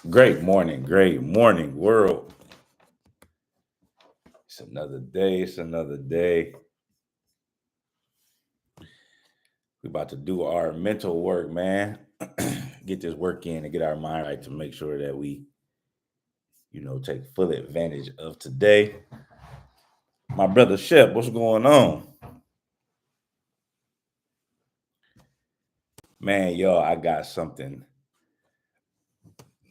Great morning, world. It's another day. It's another day. We about to do our mental work, man. Get this work in and get our mind right to make sure that we, take full advantage of today. My brother Shep, what's going on? Man, y'all, I got something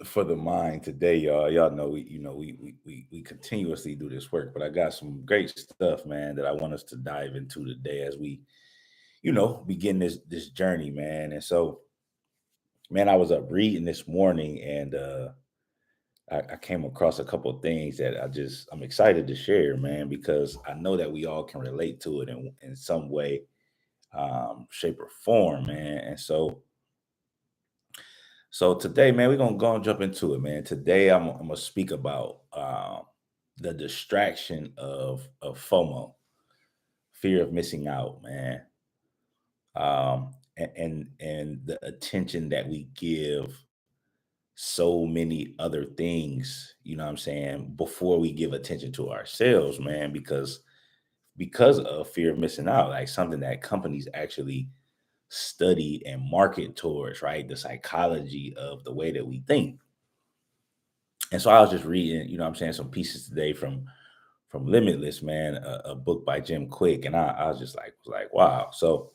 for the mind today, y'all. Y'all know we continuously do this work, but I got some great stuff, man, that I want us to dive into today as we begin this journey, man. And so, man, I was up reading this morning, and I came across a couple of things that I'm excited to share, man, because I know that we all can relate to it in some way, shape, or form, man. And so today, man, we're gonna go and jump into it, man. Today, I'm gonna speak about the distraction of FOMO, fear of missing out, man. And the attention that we give so many other things, you know what I'm saying, before we give attention to ourselves, man, because of fear of missing out, like something that companies actually study and market towards, right? The psychology of the way that we think. And so I was just reading, you know what I'm saying, some pieces today from Limitless, man, a book by Jim Quick, and I was just like, wow. So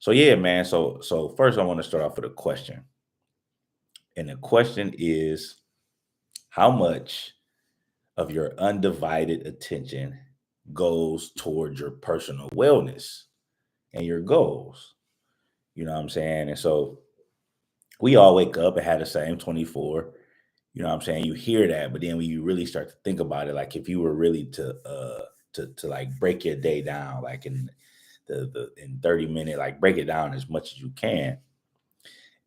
yeah, man. So first I want to start off with a question. And the question is, how much of your undivided attention goes towards your personal wellness and your goals? You know what I'm saying? And so we all wake up and have the same 24. You know what I'm saying? You hear that, but then when you really start to think about it, like if you were really to like break your day down, like in 30 minutes, like break it down as much as you can.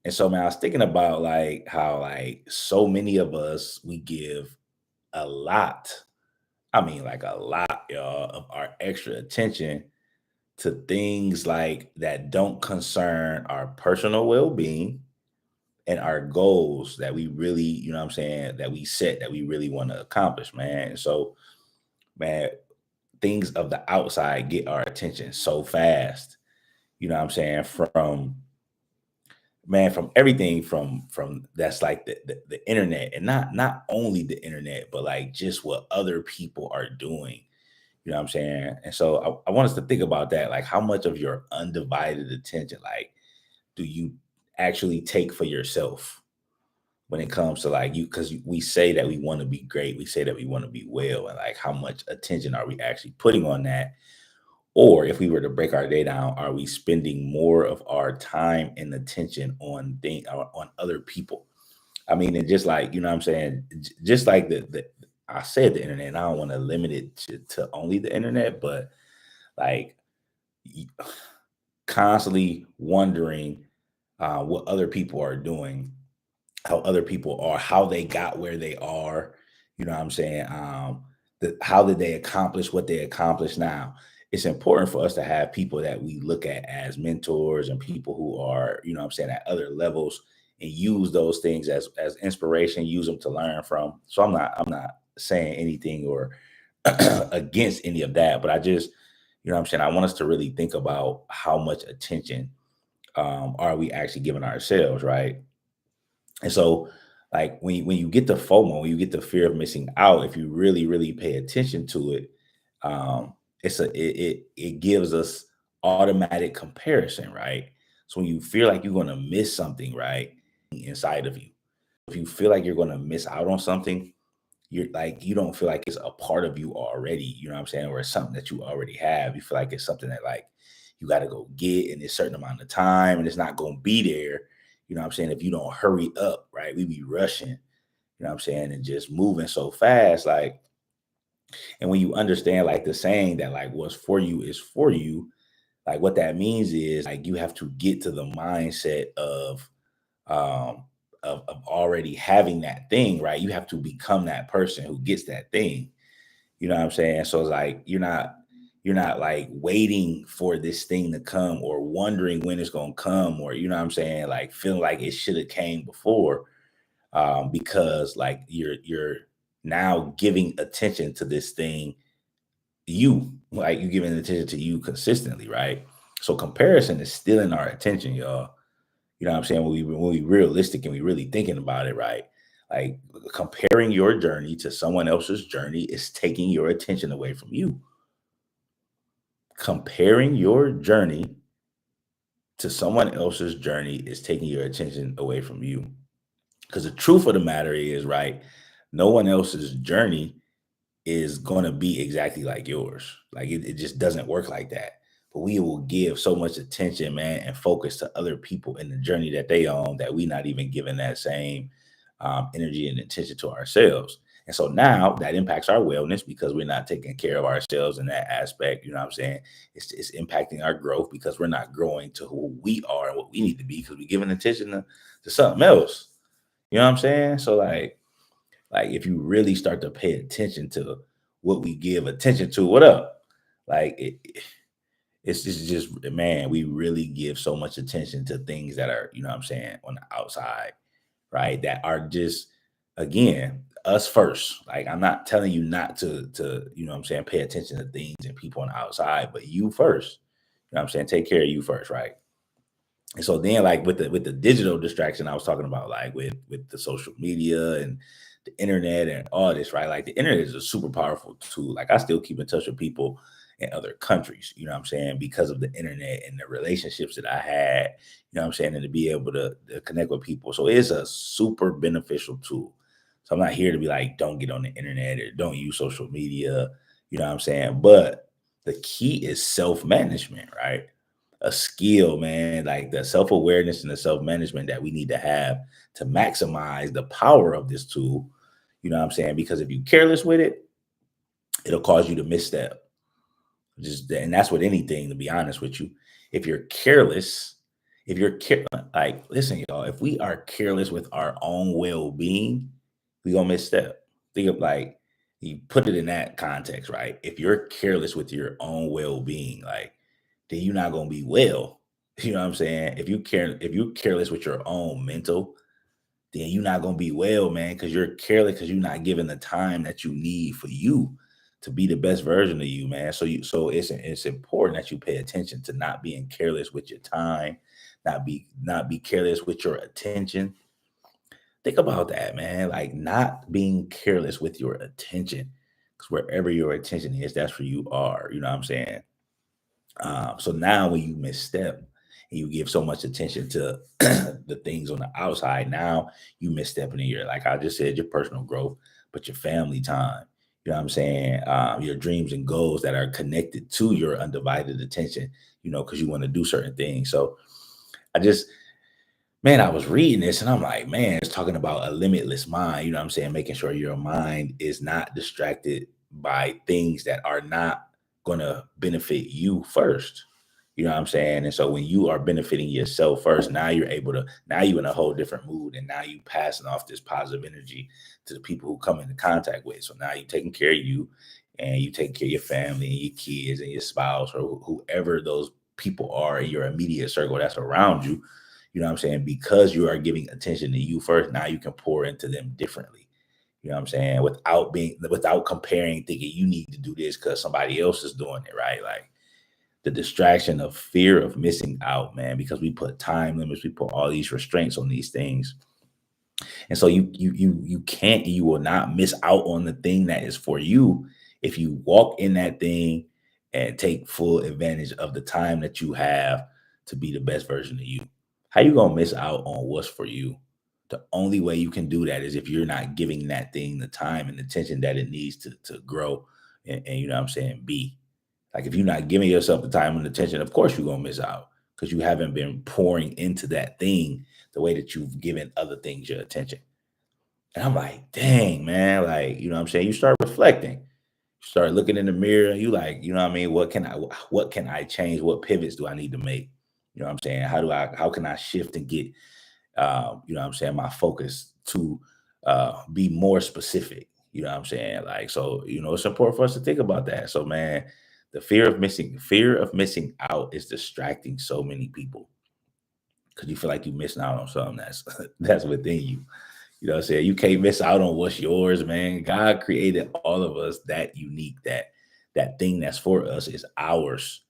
And so, man, I was thinking about like how like so many of us we give a lot. I mean, like a lot, y'all, of our extra attention to things like that don't concern our personal well-being and our goals that we really, you know what I'm saying, that we set that we really want to accomplish, man. And so, man, things of the outside get our attention so fast. You know what I'm saying? From everything from that's like the internet, and not only the internet, but like just what other people are doing. You know what I'm saying? And so I want us to think about that. Like how much of your undivided attention, like, do you actually take for yourself when it comes to like you? Because we say that we want to be great, we say that we want to be well, and like how much attention are we actually putting on that? Or if we were to break our day down, are we spending more of our time and attention on other people? I mean, and just like, you know what I'm saying, just like the I said the internet, and I don't want to limit it to only the internet, but like y- constantly wondering what other people are doing, how other people are, how they got where they are. You know what I'm saying? How did they accomplish what they accomplished now? It's important for us to have people that we look at as mentors and people who are, you know what I'm saying, at other levels, and use those things as inspiration, use them to learn from. So I'm not saying anything or against any of that, but I just, you know what I'm saying, I want us to really think about how much attention are we actually giving ourselves, right? And so, like when you get the FOMO, when you get the fear of missing out, if you really pay attention to it, it gives us automatic comparison, right? So when you feel like you're gonna miss something, right, inside of you, if you feel like you're gonna miss out on something, you're like you don't feel like it's a part of you already. You know what I'm saying? Or it's something that you already have. You feel like it's something that like you got to go get in a certain amount of time, and it's not gonna be there. You know what I'm saying? If you don't hurry up, right? We be rushing, you know what I'm saying, and just moving so fast. Like, and when you understand like the saying that like what's for you is for you, like what that means is like you have to get to the mindset um of already having that thing, right? You have to become that person who gets that thing. You know what I'm saying? So it's like you're not like waiting for this thing to come or wondering when it's gonna come, or you know what I'm saying, like feeling like it should have came before. because like you're now giving attention to this thing, you like you giving attention to you consistently, right? So comparison is stealing our attention, y'all. You know what I'm saying? When we realistic and we really thinking about it, right? Like comparing your journey to someone else's journey is taking your attention away from you. Comparing your journey to someone else's journey is taking your attention away from you. Because the truth of the matter is, right, no one else's journey is going to be exactly like yours. Like it just doesn't work like that. But we will give so much attention, man, and focus to other people in the journey that they own that we not even giving that same energy and attention to ourselves. And so now that impacts our wellness because we're not taking care of ourselves in that aspect. You know what I'm saying? It's impacting our growth because we're not growing to who we are and what we need to be because we're giving attention to something else. You know what I'm saying? So like if you really start to pay attention to what we give attention to, what up? Like it's just man, we really give so much attention to things that are, you know what I'm saying, on the outside, right? That are just again, us first. Like I'm not telling you not to, you know what I'm saying, pay attention to things and people on the outside, but you first. You know what I'm saying? Take care of you first, right? And so then like with the digital distraction I was talking about, like with the social media and the internet and all this, right? Like the internet is a super powerful tool. Like I still keep in touch with people in other countries, you know what I'm saying, because of the internet and the relationships that I had, you know what I'm saying, and to be able to connect with people. So it's a super beneficial tool. So I'm not here to be like, don't get on the internet or don't use social media, you know what I'm saying? But the key is self-management, right? A skill, man, like the self-awareness and the self-management that we need to have to maximize the power of this tool. You know what I'm saying? Because if you're careless with it, it'll cause you to misstep. Just and that's with anything, to be honest with you. If you're careless, if you're like, listen, y'all, if we are careless with our own well-being, we gonna misstep. Think of like you put it in that context, right? If you're careless with your own well-being, like then you're not gonna be well. You know what I'm saying? If you're careless with your own mental, then you're not gonna be well, man, because you're careless because you're not giving the time that you need for you to be the best version of you, man. So it's important that you pay attention to not being careless with your time, not be careless with your attention. Think about that, man. Like not being careless with your attention. Because wherever your attention is, that's where you are. You know what I'm saying? So now when you misstep and you give so much attention to the things on the outside, now you misstepping in your, like I just said, your personal growth, but your family time. You know what I'm saying? Your dreams and goals that are connected to your undivided attention, you know, because you want to do certain things. So I just, man, I was reading this and I'm like, man, it's talking about a limitless mind. You know what I'm saying? Making sure your mind is not distracted by things that are not going to benefit you first. You know what I'm saying? And so when you are benefiting yourself first, now you're able to, now you're in a whole different mood and now you passing off this positive energy to the people who come into contact with. So now you're taking care of you and you taking care of your family and your kids and your spouse or whoever those people are in your immediate circle that's around you. You know what I'm saying? Because you are giving attention to you first, now you can pour into them differently. You know what I'm saying? Without comparing, thinking you need to do this because somebody else is doing it, right? Like the distraction of fear of missing out, man, because we put time limits, we put all these restraints on these things. And so you can't, you will not miss out on the thing that is for you if you walk in that thing and take full advantage of the time that you have to be the best version of you. How you gonna miss out on what's for you? The only way you can do that is if you're not giving that thing the time and attention that it needs to grow and you know what I'm saying, be. Like if you're not giving yourself the time and attention, of course you're gonna miss out because you haven't been pouring into that thing the way that you've given other things your attention. And I'm like, dang, man, like, you know what I'm saying? You start reflecting. You start looking in the mirror and you like, you know what I mean? What can I change? What pivots do I need to make? You know what I'm saying? How can I shift and get you know what I'm saying, my focus to be more specific. You know what I'm saying? Like, so, you know, it's important for us to think about that. So, man, the fear of missing out is distracting so many people because you feel like you're missing out on something that's that's within you. You know what I'm saying? You can't miss out on what's yours, man. God created all of us that unique, that thing that's for us is ours.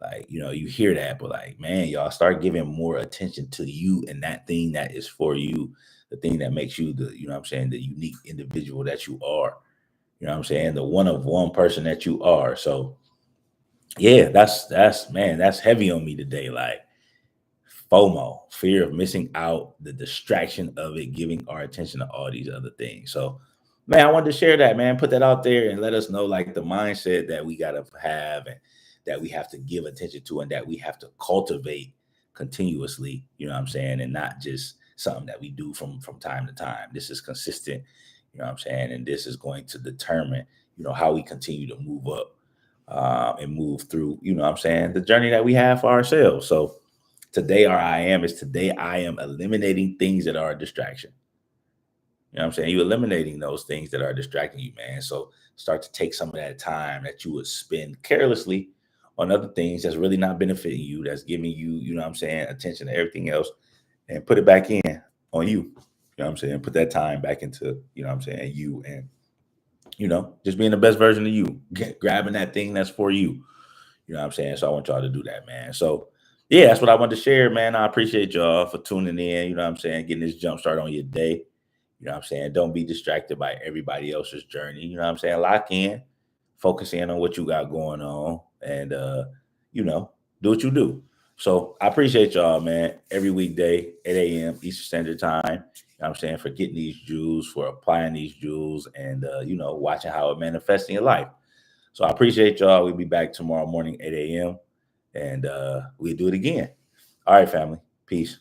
Like, you hear that, but like, man, y'all start giving more attention to you and that thing that is for you, the thing that makes you the, you know what I'm saying, the unique individual that you are. You know what I'm saying? The one of one person that you are. So yeah, that's man, that's heavy on me today. Like FOMO, fear of missing out, the distraction of it, giving our attention to all these other things. So, man, I wanted to share that, man. Put that out there and let us know, like, the mindset that we got to have and that we have to give attention to and that we have to cultivate continuously, you know what I'm saying? And not just something that we do from time to time. This is consistent, you know what I'm saying? And this is going to determine, how we continue to move up and move through, you know what I'm saying, the journey that we have for ourselves. So, today, our I am is today I am eliminating things that are a distraction. You know what I'm saying? You're eliminating those things that are distracting you, man. So start to take some of that time that you would spend carelessly on other things that's really not benefiting you, that's giving you, you know what I'm saying, attention to everything else, and put it back in on you. You know what I'm saying? Put that time back into, you know what I'm saying, you and, just being the best version of you, grabbing that thing that's for you. You know what I'm saying? So I want y'all to do that, man. So yeah, that's what I wanted to share, man. I appreciate y'all for tuning in. You know what I'm saying? Getting this jump start on your day. You know what I'm saying? Don't be distracted by everybody else's journey. You know what I'm saying? Lock in, focus in on what you got going on, and you know, do what you do. So I appreciate y'all, man. Every weekday, 8 a.m. Eastern Standard Time. You know what I'm saying? For getting these jewels, for applying these jewels, and watching how it manifests in your life. So I appreciate y'all. We'll be back tomorrow morning, 8 a.m. And we'll do it again. All right, family. Peace.